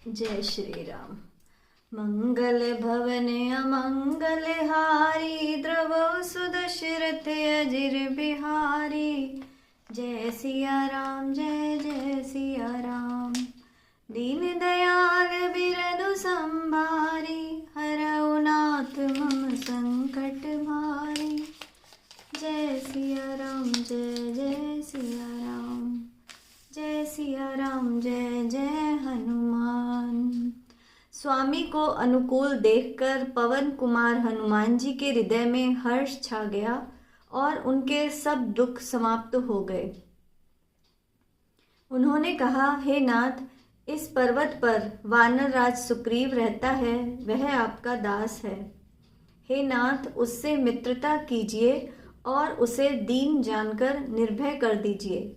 जय श्री राम। मंगल भवन अमंगल हारी, द्रवौ सुदशरथ अजिर बिहारी। जय सिया राम, जय जय सिया राम। दीन दयाल बिरनु संभारी, हरऊ नाथ मम संकट भारी। जय सिया राम, जय जय सिया राम। जय सिया राम, जय जय हनुमान। स्वामी को अनुकूल देखकर पवन कुमार हनुमान जी के हृदय में हर्ष छा गया और उनके सब दुख समाप्त हो गए। उन्होंने कहा, हे नाथ, इस पर्वत पर वानर राज सुग्रीव रहता है, वह आपका दास है। हे नाथ, उससे मित्रता कीजिए और उसे दीन जानकर निर्भय कर दीजिए।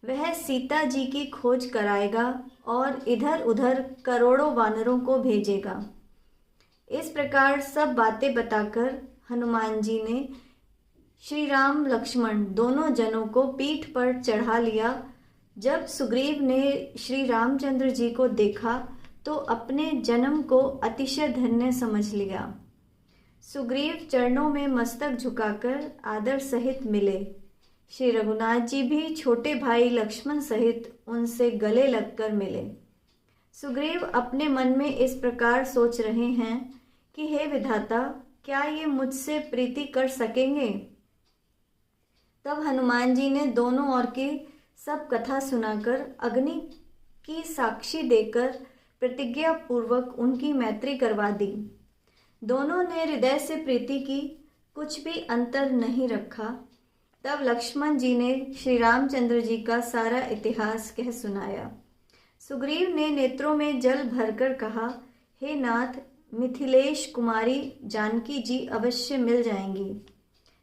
वह सीता जी की खोज कराएगा और इधर उधर करोड़ों वानरों को भेजेगा। इस प्रकार सब बातें बताकर हनुमान जी ने श्री राम लक्ष्मण दोनों जनों को पीठ पर चढ़ा लिया। जब सुग्रीव ने श्री रामचंद्र जी को देखा तो अपने जन्म को अतिशय धन्य समझ लिया। सुग्रीव चरणों में मस्तक झुकाकर आदर सहित मिले। श्री रघुनाथ जी भी छोटे भाई लक्ष्मण सहित उनसे गले लगकर मिले। सुग्रीव अपने मन में इस प्रकार सोच रहे हैं कि हे विधाता, क्या ये मुझसे प्रीति कर सकेंगे? तब हनुमान जी ने दोनों ओर की सब कथा सुनाकर अग्नि की साक्षी देकर प्रतिज्ञा पूर्वक उनकी मैत्री करवा दी। दोनों ने हृदय से प्रीति की, कुछ भी अंतर नहीं रखा। तब लक्ष्मण जी ने श्री रामचंद्र जी का सारा इतिहास कह सुनाया। सुग्रीव ने नेत्रों में जल भरकर कहा, हे नाथ, मिथिलेश कुमारी जानकी जी अवश्य मिल जाएंगी।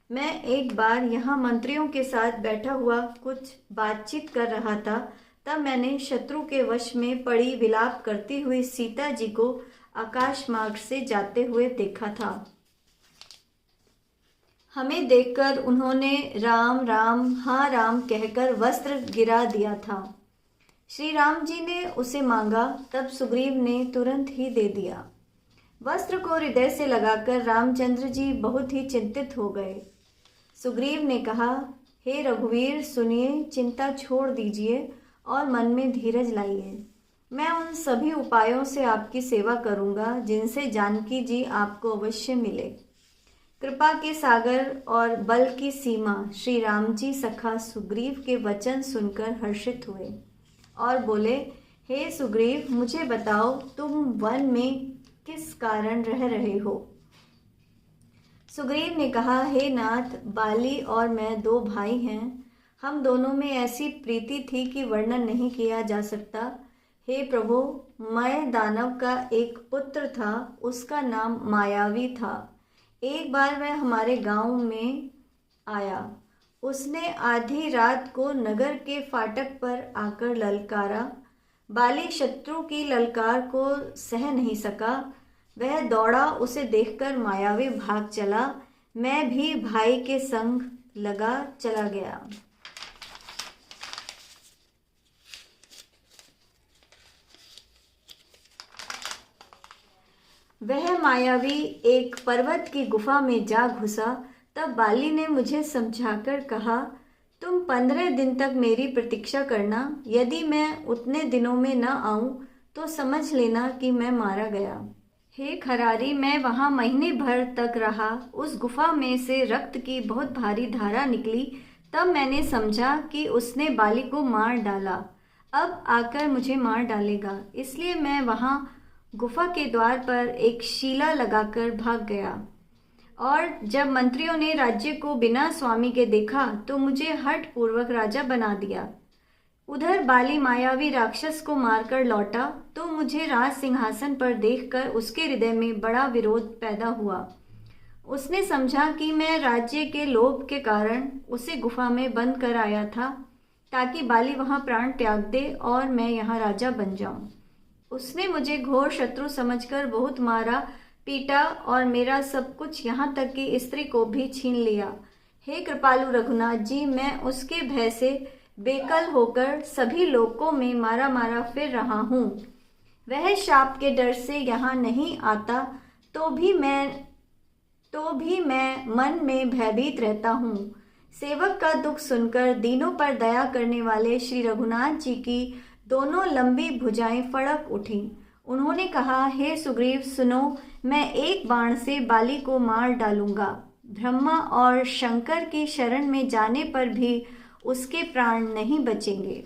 मैं एक बार यहाँ मंत्रियों के साथ बैठा हुआ कुछ बातचीत कर रहा था, तब मैंने शत्रु के वश में पड़ी विलाप करती हुई सीता जी को आकाश मार्ग से जाते हुए देखा था। हमें देखकर उन्होंने राम राम, हाँ राम कहकर वस्त्र गिरा दिया था। श्री राम जी ने उसे मांगा, तब सुग्रीव ने तुरंत ही दे दिया। वस्त्र को हृदय से लगाकर रामचंद्र जी बहुत ही चिंतित हो गए। सुग्रीव ने कहा, हे रघुवीर, सुनिए, चिंता छोड़ दीजिए और मन में धीरज लाइए। मैं उन सभी उपायों से आपकी सेवा करूंगा जिनसे जानकी जी आपको अवश्य मिले। कृपा के सागर और बल की सीमा श्री राम जी सखा सुग्रीव के वचन सुनकर हर्षित हुए और बोले, हे सुग्रीव, मुझे बताओ, तुम वन में किस कारण रह रहे हो? सुग्रीव ने कहा, हे नाथ, बाली और मैं दो भाई हैं। हम दोनों में ऐसी प्रीति थी कि वर्णन नहीं किया जा सकता। हे प्रभु, मैं दानव का एक पुत्र था, उसका नाम मायावी था। एक बार वह हमारे गांव में आया। उसने आधी रात को नगर के फाटक पर आकर ललकारा। बाली शत्रु की ललकार को सह नहीं सका। वह दौड़ा, उसे देखकर मायावी भाग चला। मैं भी भाई के संग लगा चला गया। वह मायावी एक पर्वत की गुफा में जा घुसा। तब बाली ने मुझे समझाकर कहा, तुम 15 दिन तक मेरी प्रतीक्षा करना। यदि मैं उतने दिनों में न आऊं तो समझ लेना कि मैं मारा गया। हे खरारी, मैं वहां महीने भर तक रहा। उस गुफा में से रक्त की बहुत भारी धारा निकली। तब मैंने समझा कि उसने बाली को मार डाला, अब आकर मुझे मार डालेगा। इसलिए मैं वहां गुफा के द्वार पर एक शीला लगाकर भाग गया। और जब मंत्रियों ने राज्य को बिना स्वामी के देखा तो मुझे हठ पूर्वक राजा बना दिया। उधर बाली मायावी राक्षस को मारकर लौटा तो मुझे राज सिंहासन पर देखकर उसके हृदय में बड़ा विरोध पैदा हुआ। उसने समझा कि मैं राज्य के लोभ के कारण उसे गुफा में बंद कर आया था, ताकि बाली वहां प्राण त्याग दे और मैं यहाँ राजा बन जाऊं। उसने मुझे घोर शत्रु समझकर बहुत मारा, पीटा और मेरा सब कुछ, यहाँ तक कि स्त्री को भी छीन लिया। हे कृपालु रघुनाथ जी, मैं उसके भय से बेकल होकर सभी लोकों में मारा मारा फिर रहा हूँ। वह शाप के डर से यहाँ नहीं आता तो भी मैं मन में भयभीत रहता हूँ। सेवक का दुख सुनकर दीनों पर दया करने वाले श्री रघुनाथ जी की दोनों लंबी भुजाएं फड़क उठीं। उन्होंने कहा, हे सुग्रीव सुनो, मैं एक बाण से बाली को मार डालूंगा। ब्रह्मा और शंकर की शरण में जाने पर भी उसके प्राण नहीं बचेंगे।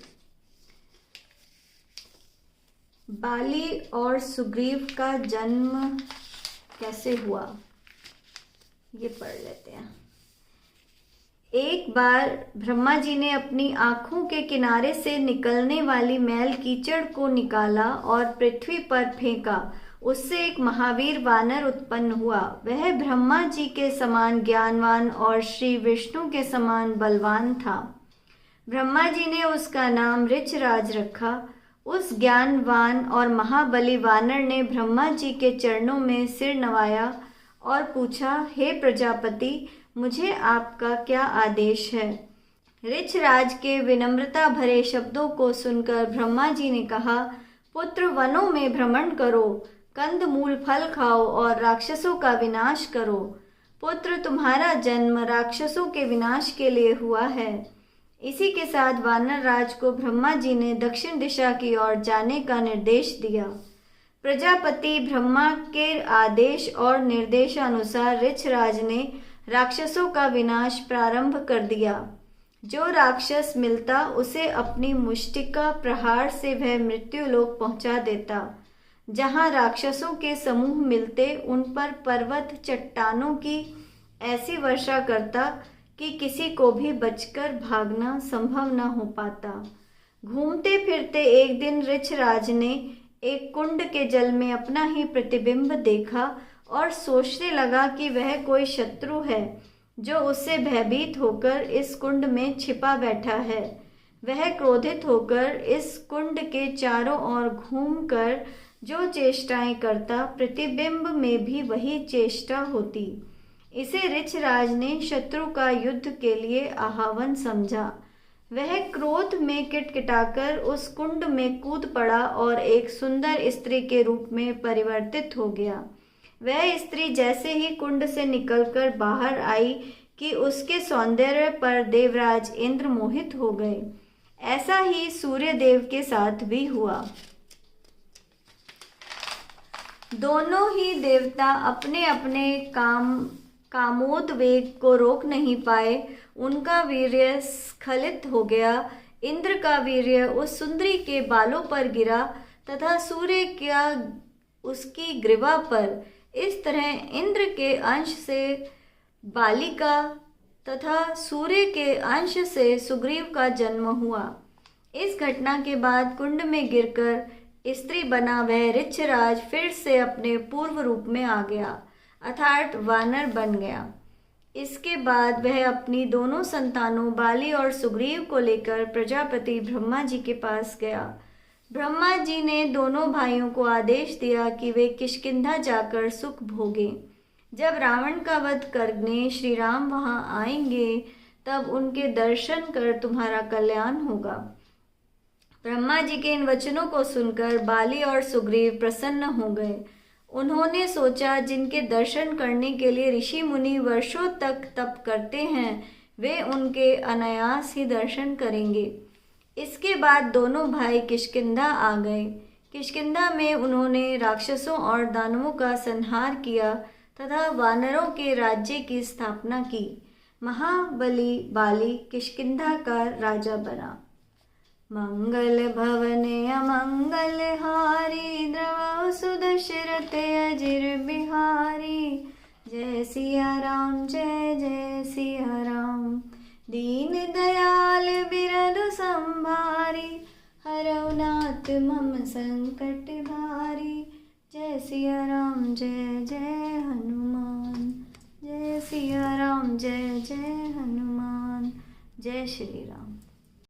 बाली और सुग्रीव का जन्म कैसे हुआ, ये पढ़ लेते हैं। एक बार ब्रह्मा जी ने अपनी आँखों के किनारे से निकलने वाली मैल कीचड़ को निकाला और पृथ्वी पर फेंका। उससे एक महावीर वानर उत्पन्न हुआ। वह ब्रह्मा जी के समान ज्ञानवान और श्री विष्णु के समान बलवान था। ब्रह्मा जी ने उसका नाम ऋछराज रखा। उस ज्ञानवान और महाबली वानर ने ब्रह्मा जी के चरणों में सिर नवाया और पूछा, हे प्रजापति, मुझे आपका क्या आदेश है। ऋछराज के विनम्रता भरे शब्दों को सुनकर ब्रह्मा जी ने कहा, पुत्र, वनों में भ्रमण करो, कंद मूल फल खाओ और राक्षसों का विनाश करो। पुत्र, तुम्हारा जन्म राक्षसों के विनाश के लिए हुआ है। इसी के साथ वानर राज को ब्रह्मा जी ने दक्षिण दिशा की ओर जाने का निर्देश दिया। प्रजापति ब्रह्मा के आदेश और निर्देशानुसार ऋछराज ने राक्षसों का विनाश प्रारंभ कर दिया। जो राक्षस मिलता उसे अपनी मुष्टिका प्रहार से वह मृत्युलोक पहुंचा देता। जहां राक्षसों के समूह मिलते उन पर पर्वत चट्टानों की ऐसी वर्षा करता कि किसी को भी बचकर भागना संभव न हो पाता। घूमते फिरते एक दिन ऋछराज ने एक कुंड के जल में अपना ही प्रतिबिंब देखा और सोचने लगा कि वह कोई शत्रु है जो उससे भयभीत होकर इस कुंड में छिपा बैठा है। वह क्रोधित होकर इस कुंड के चारों ओर घूमकर जो चेष्टाएं करता, प्रतिबिंब में भी वही चेष्टा होती। इसे ऋछराज ने शत्रु का युद्ध के लिए आह्वान समझा। वह क्रोध में किटकिटाकर उस कुंड में कूद पड़ा और एक सुंदर स्त्री के रूप में परिवर्तित हो गया। वह स्त्री जैसे ही कुंड से निकलकर बाहर आई कि उसके सौंदर्य पर देवराज इंद्र मोहित हो गए। ऐसा ही सूर्य देव के साथ भी हुआ। दोनों ही देवता अपने अपने कामोद्वेग को रोक नहीं पाए। उनका वीर्य स्खलित हो गया। इंद्र का वीर्य उस सुंदरी के बालों पर गिरा तथा सूर्य का उसकी ग्रीवा पर। इस तरह इंद्र के अंश से बालिका तथा सूर्य के अंश से सुग्रीव का जन्म हुआ। इस घटना के बाद कुंड में गिरकर स्त्री बना वह ऋछराज फिर से अपने पूर्व रूप में आ गया, अर्थात वानर बन गया। इसके बाद वह अपनी दोनों संतानों बाली और सुग्रीव को लेकर प्रजापति ब्रह्मा जी के पास गया। ब्रह्मा जी ने दोनों भाइयों को आदेश दिया कि वे किष्किंधा जाकर सुख भोगें। जब रावण का वध करने श्री राम वहां आएंगे तब उनके दर्शन कर तुम्हारा कल्याण होगा। ब्रह्मा जी के इन वचनों को सुनकर बाली और सुग्रीव प्रसन्न हो गए। उन्होंने सोचा, जिनके दर्शन करने के लिए ऋषि मुनि वर्षों तक तप करते हैं वे उनके अनायास ही दर्शन करेंगे। इसके बाद दोनों भाई किष्किंधा आ गए। किष्किंधा में उन्होंने राक्षसों और दानवों का संहार किया तथा वानरों के राज्य की स्थापना की। महाबली बाली किष्किंधा का राजा बना। मंगल भवने अमंगल हारी, द्रव सुदशरथ अजिर बिहारी। जय सिया राम, जय जय सिया राम। दीन दयाल बिरधु संभारी, हरौ नाथ मम संकट भारी। जय सिया राम, जय जय हनुमान। जय सिया राम, जय जय हनुमान। जय श्री राम।